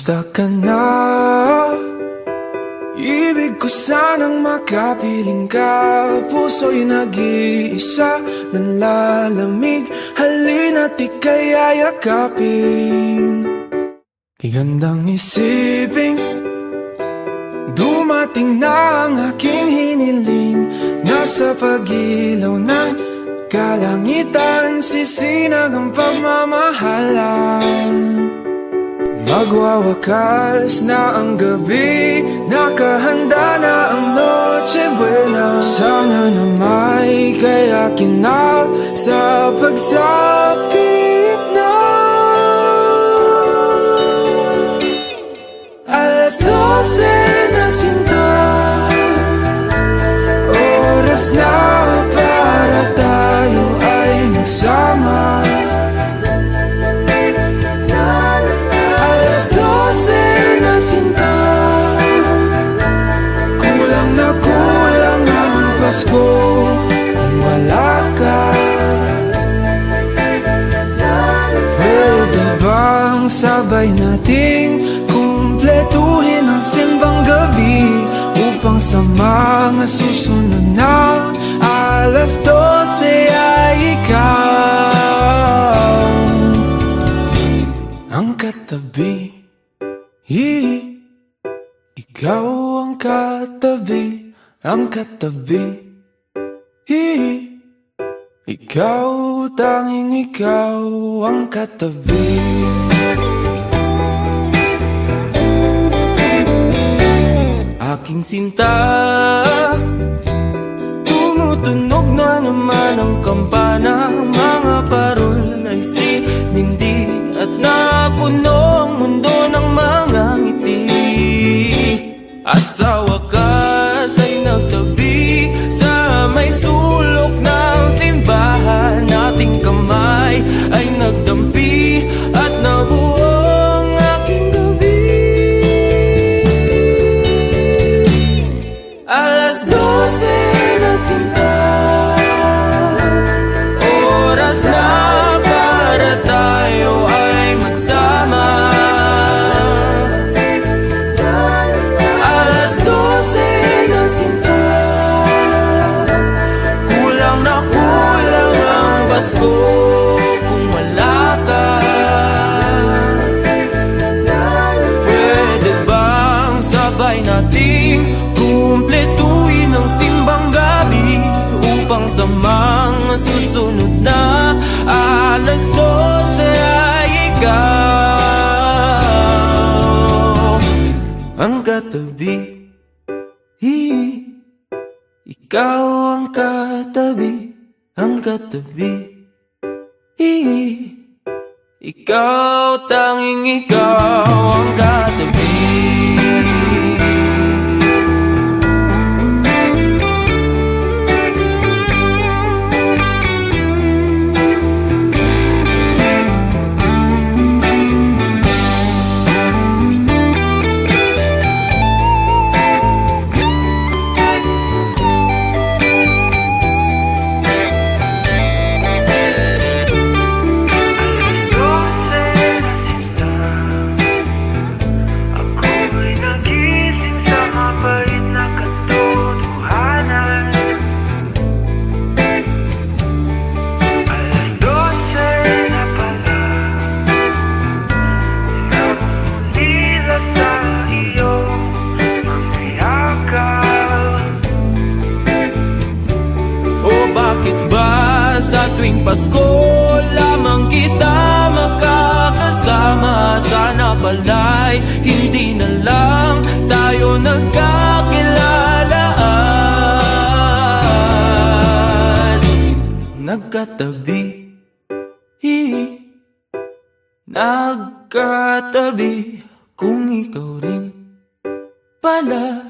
Kamusta ka na? Ibig ko sanang makapiling ka. Puso'y nag-iisa, nanlalamig. Halina't ika'y ayakapin. Gandang isipin, dumating na ang aking hiniling. Nasa pag-ilaw ng kalangitan, sisinag ang pagmamahalan. Magwawakas na ang gabi, nakahanda na ang Noche Buena. Sana na may kayakin na sa pagsapit na. Alas 12 na sinta, oras na para tayo ay magsama. Alas 12 na sinta, kulang na kulang ang Pasko kung wala ka. Pwede bang sabay nating kumpletuhin ang simbang gabi upang sa mga susunod na alas 12 ay ikaw ang katabi. Ikaw ang katabi, ang katabi. Ikaw, tanging ikaw ang katabi. Aking sinta, tumutunog na naman ang kampana. Mga parol ay sinindi at napuno ang mundo ng mga ngiti. At sa wakas ay nagtabi sa may sulok ng simbahan. Ating kamay ay nagdampi at nabuo ang aking gabi. Alas 12 na sinta, oras na para tayo ay magsama. Alas 12 na sinta, kulang na kulang ang Pasko kung wala ka. Pwede bang sabay nating kumpletuhin ang simbang gabi upang sa mga susunod na alas 12 ay ikaw ang katabi. Ikaw ang katabi, ang katabi. Ikaw, tanging ikaw ang katabi. Sa tuwing Pasko lamang kita makakasama. Sana pala'y hindi na lang tayo nagkakilalaan. Nagkatabi, nagkatabi. Kung ikaw rin pala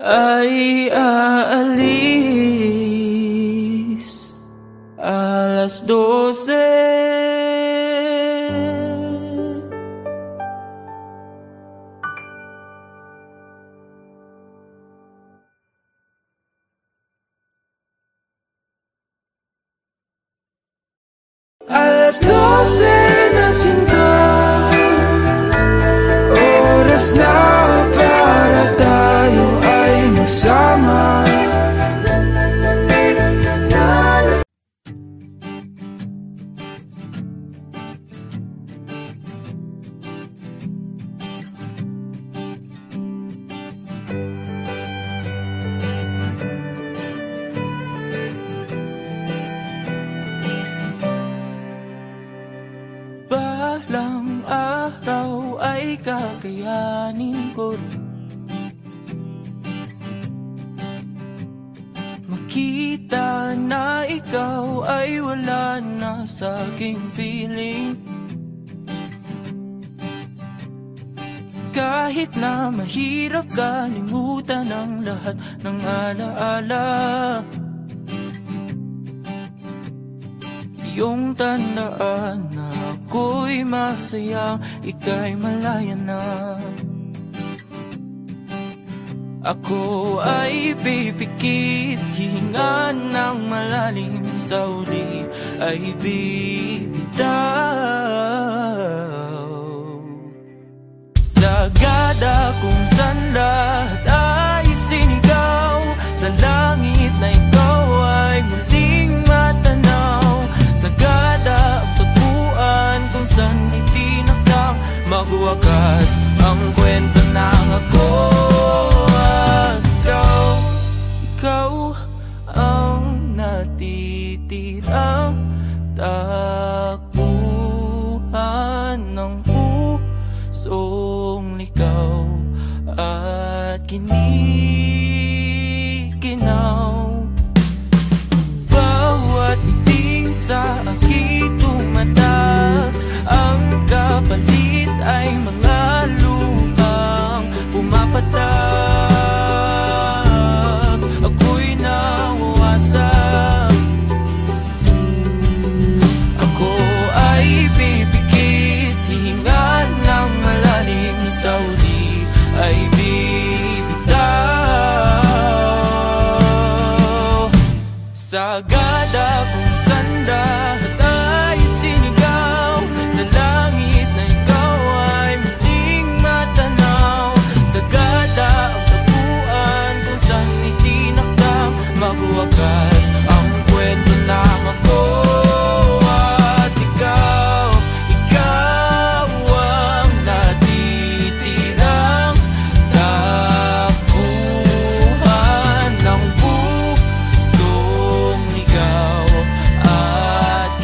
ay aalis alas 12. Alas 12 na sinta, oras na para tayo ay magsama. Balang araw ay kakayanin ko rin makita na ikaw ay wala na sa aking piling. Kahit na mahirap kalimutan ang lahat ng alaala, iyong tandaan na ako'y masaya, ika'y malaya na. Ako ay pipikit, hihinga ng malalim, sa uli ay bibitaw. Sagada kung saan lahat ay sinigaw, sa langit na ikaw ay muling matanaw. Sagada ang tagpuan kung saan itinakdang magwakas ang kwento ng ako at ikaw. Ikaw ang natitirang takbuhan ng pusong likaw at kinikinaw. Bawat iting sa aking tumatak, ang kapalit ay mga luhang pumapatak. Ako'y nawawasak, ako ay pipikit, hihinga ng malalim, sa uli ay bibitaw. Sagada kung saan lahat ay sinigaw, sa langit na ikaw ay muling matanaw. Sagada ang tagpuan kung saan itinakdang magwakas ang kwento ng ako at ikaw. Ikaw ang natitirang takbuhan ng pusong ligaw at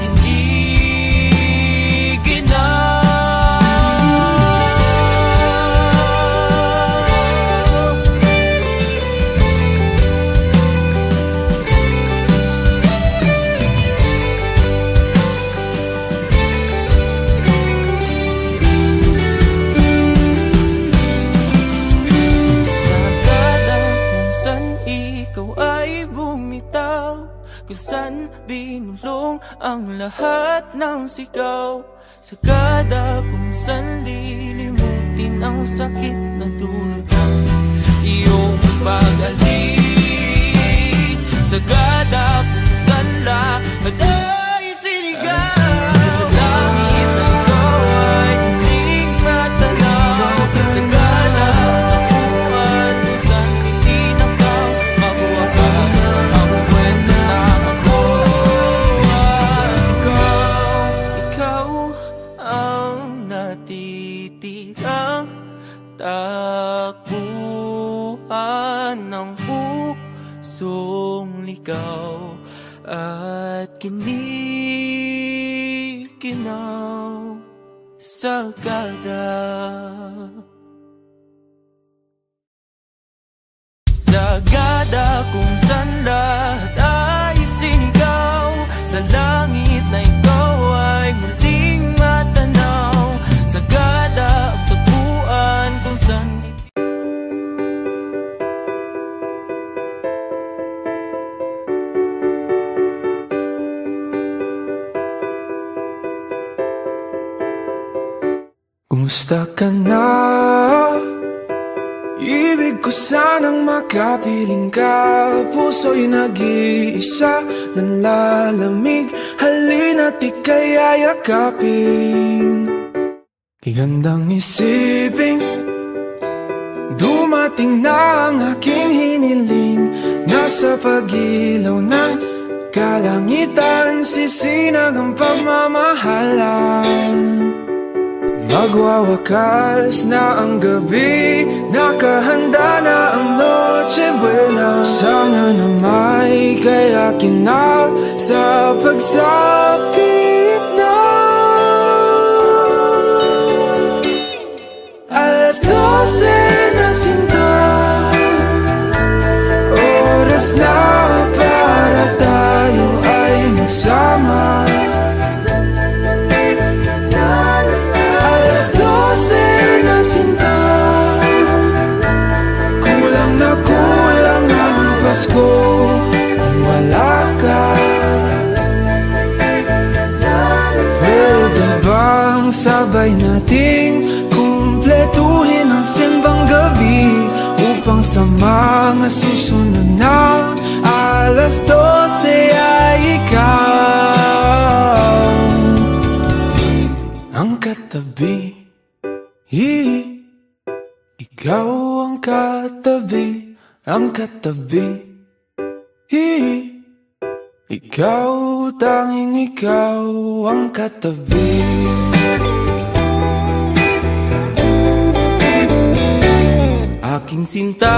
kung saan binulong ang lahat ng sigaw. Sagada kung saan lilimutin ang sakit na dulot ng iyong pag-alis. Sagada kung saan lahat ay sinigaw, sa langit na ikaw ay muling matanaw. Sagada ang tapuan kung saan itinakdang magwakas ang kwento ng ako at ikaw. Ikaw ang natitirang takbuhan ng pusong ligaw at kinikinaw. Sagada, sagada kung saan lahat ay sinigaw, sa langit na ikaw ay muling matanaw. Sagada ang tagpuan kung saan Kumusta ka na? Ibig ko sanang makapiling ka. Puso'y nag-iisa, nanlalamig. Halina't ika'y ayakapin. Kay gandang isipin, Dumating na ang aking hiniling, nasa pag-ilaw ng kalangitan, sisinag ang pagmamahalan. Magwawakas na ang gabi, nakahanda na ang Noche Buena. Sana na may kayakinang sa pagsapit na. Alas 12 na sinta, oras na para tayo ay magsama. Alas 12 na sinta, kulang na kulang ang Pasko kung wala ka. Pwede bang sabay nating kumpletuhin ang simbang gabi upang sa mga susunod na alas 12 ay ikaw ang katabi. Ikaw ang katabi, ang katabi. Ikaw, tanging ikaw ang katabi. Aking sinta,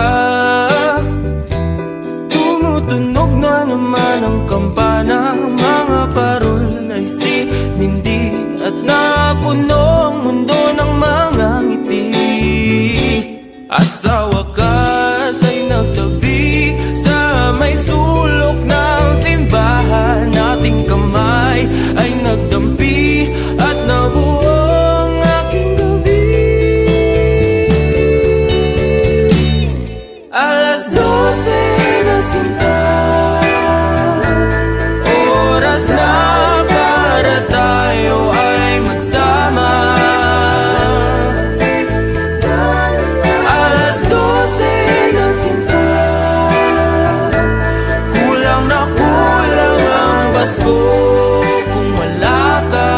tumutunog na naman ang kampana. Mga parol ay sinindi at napuno ang mundo ng mga ngiti. At sa wakas ay nagtabi sa may sulok ng simbahan. Ating kamay ay nagdampi at nabuo ang aking gabi. Alas 12 na sinta, oras na para tayo ay magsama. Alas 12 na sinta, kulang na kulang ang Pasko kung wala ka.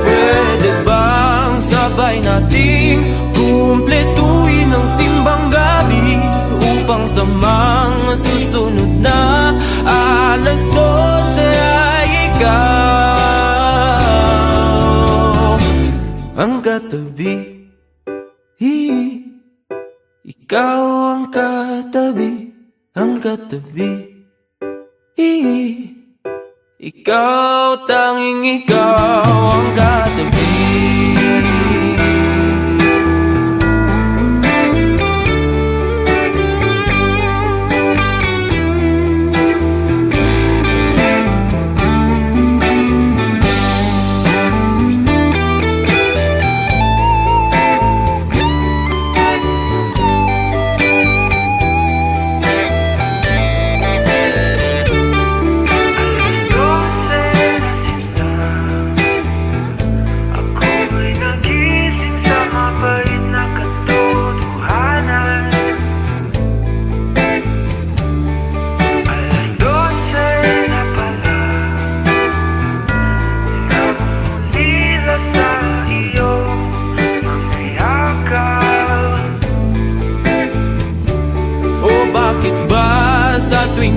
Pwede bang sabay nating kumpletuhin ang simbang gabi upang sa mga susunod na alas 12 ay ikaw ang katabi. Ikaw ang katabi, ang katabi. Ikaw, tanging ikaw ang katabi.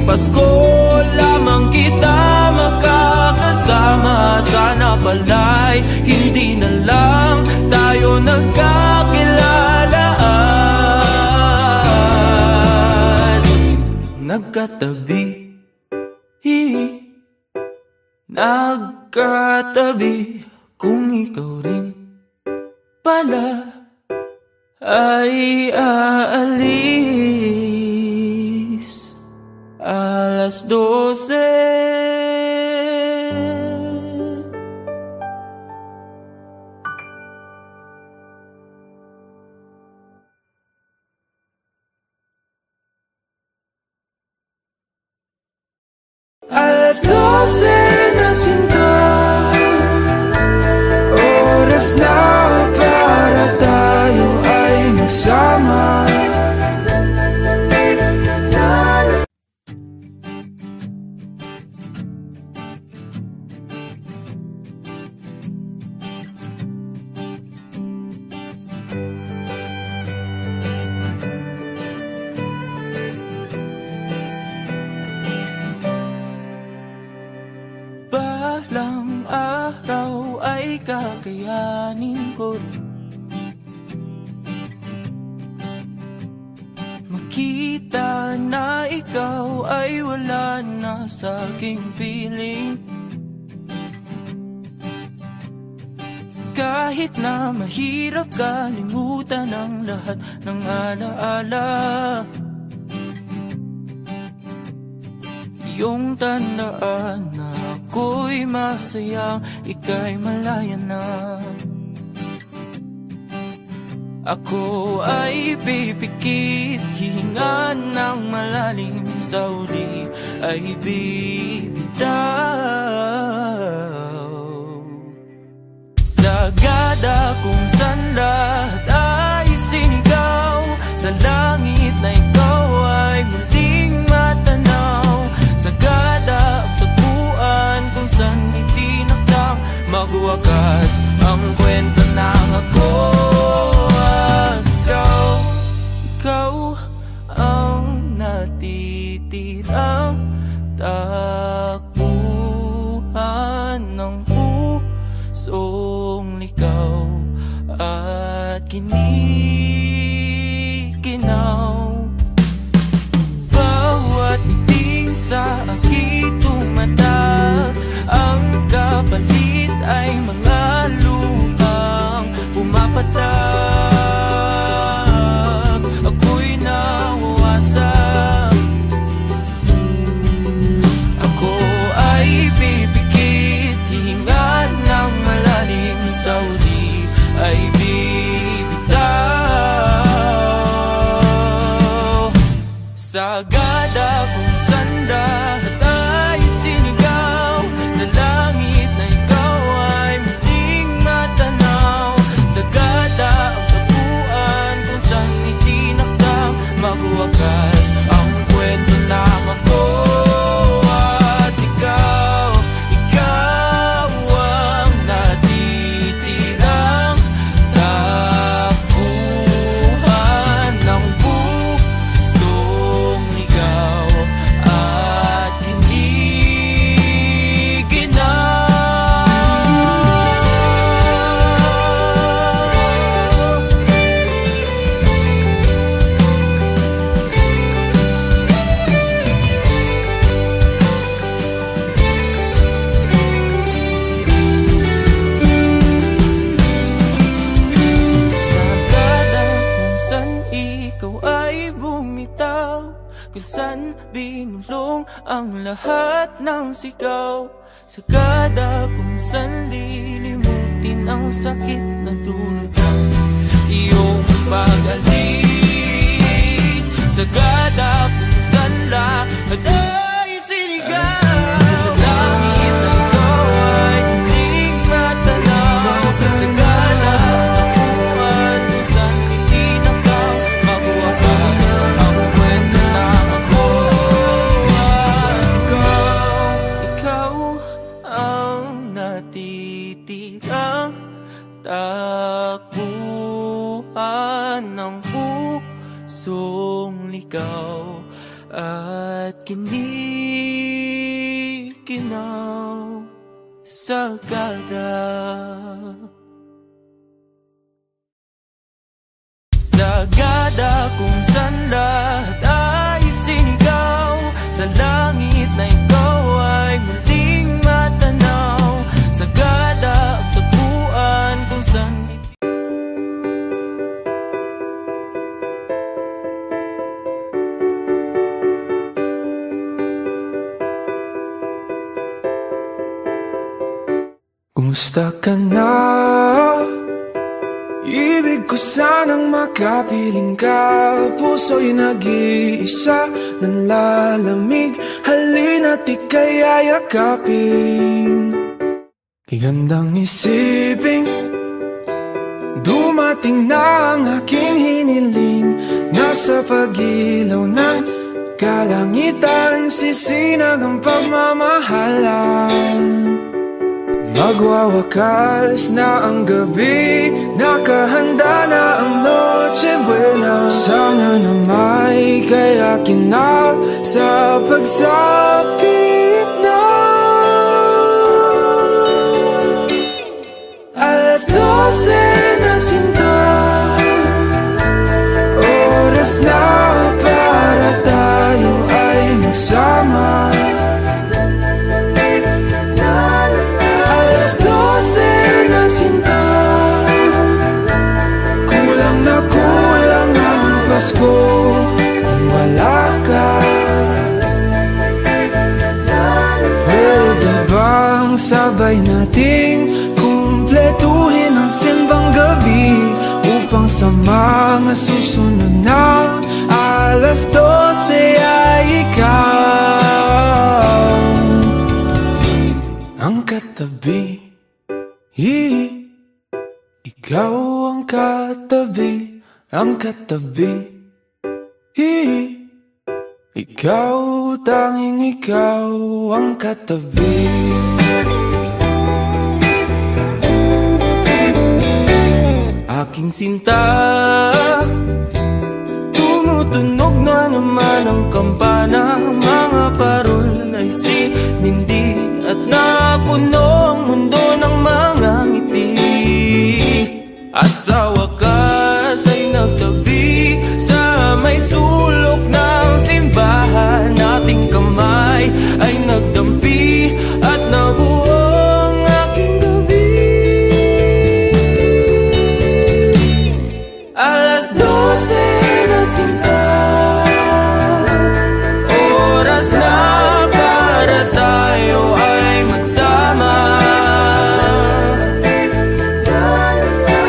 Pasko lamang kita makakasama. Sana pala'y hindi na lang tayo nagkakilalaan. Nagkatabi, nagkatabi. Kung ikaw rin pala ay aalis. Alas 12. Alas 12 na sinta, oras na para tayo ay magsama. Balang araw ay kakayanin ko rin makita na ikaw ay wala na sa aking piling. Kahit na mahirap kalimutan ang lahat ng alaala, iyong tandaan na ako'y masayang ika'y malaya na. Ako ay pipikit, hihinga ng malalim, sa uli ay bibitaw. Sagada kung saan lahat ay sinigaw, sa langit na ikaw ay muling matanaw. Sagada ang tagpuan kung saan itinakdang magwakas ang kwento ng ako at ikaw. Ikaw ang natitirang takbuhan ng pusong ligaw at kinikinaw. Bawat iting sa aking tumatak, ang kapalit ay mga luhang pumapatak. Ako'y nawawasak, ako ay pipikit, hihinga ng malalim, sa uli ay bibitaw. Sagada kung saan lahat ay sinigaw, sa langit na ikaw ay muling matanaw. Sagada ang tagpuan kung saan itinakdang magwakas ang kwento ng ako at ikaw. Ikaw ang natitirang takbuhan ng pusong ligaw at sagada kung saan ikaw ay bumitaw, kung saan binulong ang lahat ng sigaw. Sagada kung saan lilimutin ang sakit na dulot ng iyong pag-alis. Sagada kung saan lahat ay sinigaw, sa langit na ikaw ay muling matanaw. Sagada ang takbuhan kung saan itinakdang magwakas ang kwento ng ako at ikaw. Ikaw ang natitirang takbuhan ng pusong ligaw at kinikinaw. Sagada, sagada kung saan lahat ay sinigaw, sa langit na ikaw ay muling matanaw. Sagada ang tagpuan kung saan Kumusta ka na? Ibig ko sanang makapiling ka. Puso'y nag-iisa, nanlalamig. Halina't ika'y ayakapin. Kagandang isipin, dumating na ang aking hiniling. Nasa pag-ilaw ng kalangitan, sisinag ang pagmamahalan. Magwawakas na ang gabi, nakahanda na ang Noche Buena. Sana na may kayakin na sa pagsapit na. Alas 12 na sinta, oras na para tayo ay magsama. Alas 12 na sinta, kulang na kulang ang Pasko kung wala ka. Pwede bang sabay nating kumpletuhin ang simbang gabi upang sa mga susunod na alas 12 ay ikaw ang katabi. Ikaw ang katabi, ang katabi. Ikaw, tanging ikaw ang katabi. Aking sinta, tumutunog na naman ang kampana. Mga parol ay sinindi at napuno ang mundo ng mga ngiti. At sa wakas ay nagtabi sa may sulok ng simbahan. Ating kamay ay nagdampi at nabuo ang aking gabi. Alas 12 na sinta, oras na para tayo ay magsama.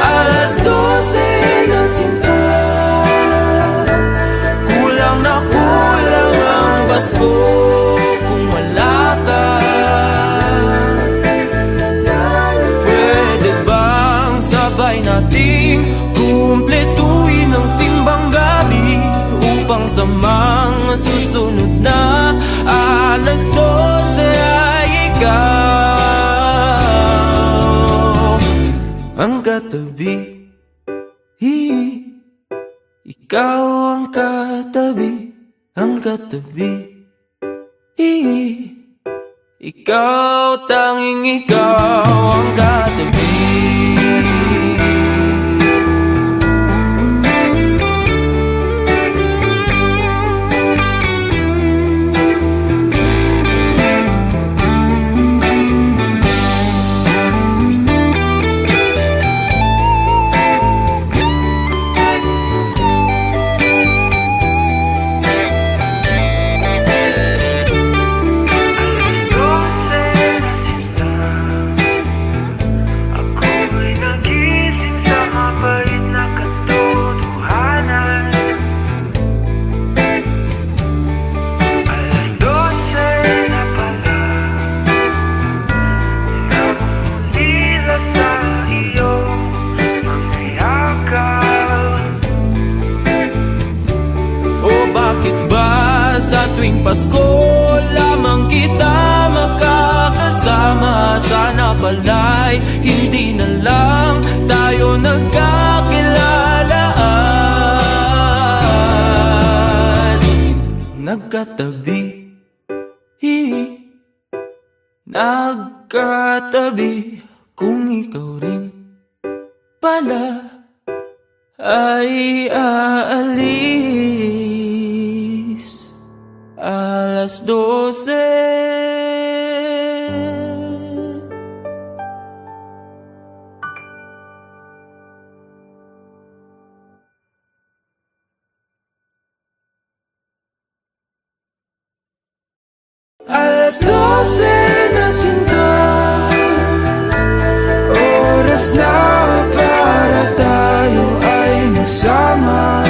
Alas 12 na sinta, kulang na kulang ang Pasko kung wala ka. Pwede bang sabay nating kumpletuhin ang simbang gabi upang sa mga susunod na alas 12 ay ikaw ang katabi. Ikaw ang katabi, ang katabi. Ikaw, tanging ikaw ang katabi. Sa tuwing Pasko lamang kita makakasama. Sana pala'y hindi na lang tayo nagkakilalaan. Nagkatabi, nagkatabi. Kung ikaw rin pala ay aalis alas 12. Alas 12 na sinta, oras na para tayo ay magsama.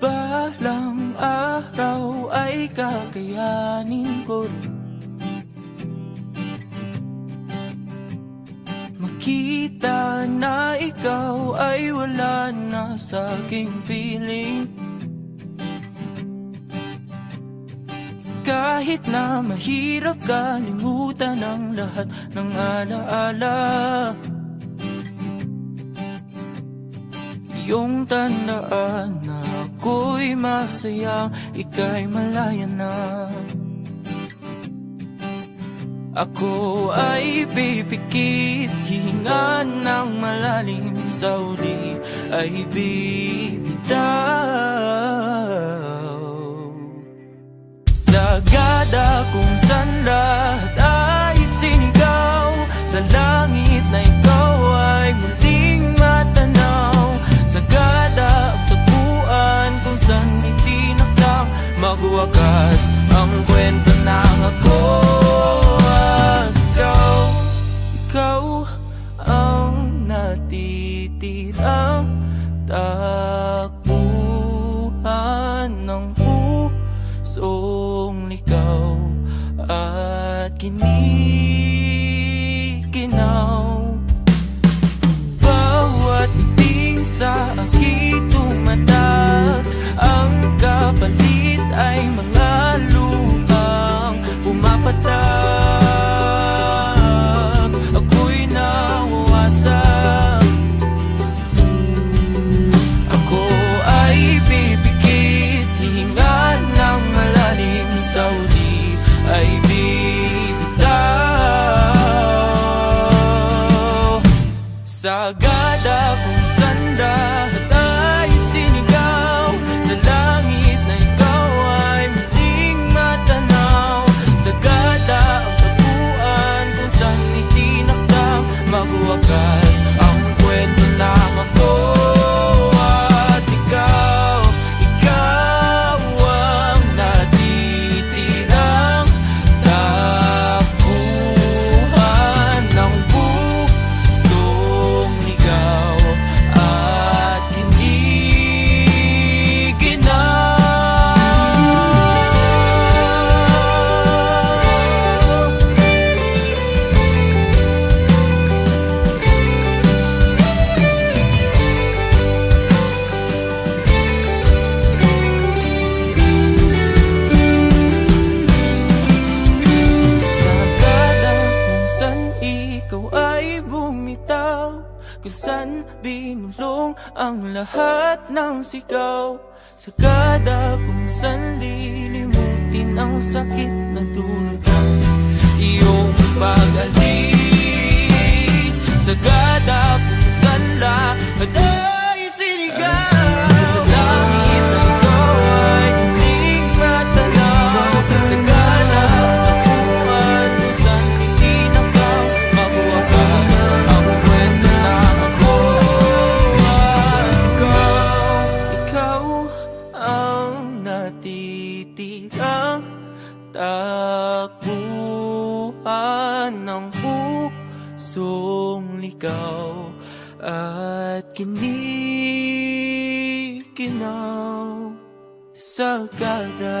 Balang araw kakayanin ko rin. Makita na ikaw ay wala na sa aking piling. Kahit na mahirap kalimutan ang lahat ng alaala, iyong tandaan na ako'y masaya, ika'y malaya na. Ako ay pipikit, hihinga ng malalim, sa uli ay bibitaw. Sagad kung saan lahat ay sinigaw, sa langit na ikaw ay muling matanaw. Sagad ang tagpuan kung saan itinakdang magwakas ang kwento ng ako at ikaw. Ikaw ang natitirang takbuhan ng pusong ligaw at kinikinaw. Bawat ngiti sa aking tumatak, ang kapalit ay mga lupang pumapatak. Ako'y nawawasak, ako ay pipikit, hihinga ng malalim, sa uli ay bibitaw. Sagad kung saan lahat ay sinigaw, sa langit na ikaw ay muling matanaw. Sagad ang tagpuan kung saan itinakdang magwakas ang kwento ng ako at ikaw. Ikaw ang natitirang takbuhan ng pusong ligaw at kung saan binulong ang lahat ng sigaw. Sagada kung saan lilimutin ang sakit na dulot ng iyong pag-alis. Sagada kung saan lahat ay sinigaw, sa langit na ikaw ay muling matanaw. Sagada ang tapuan kung saan itinakdang magwakas ang kwento na ako at ikaw. Ikaw ang natitirang takbuhan ng pusong ligaw at kinikinaw. Sagada,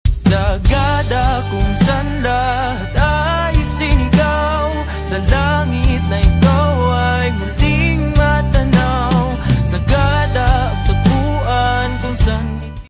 sagada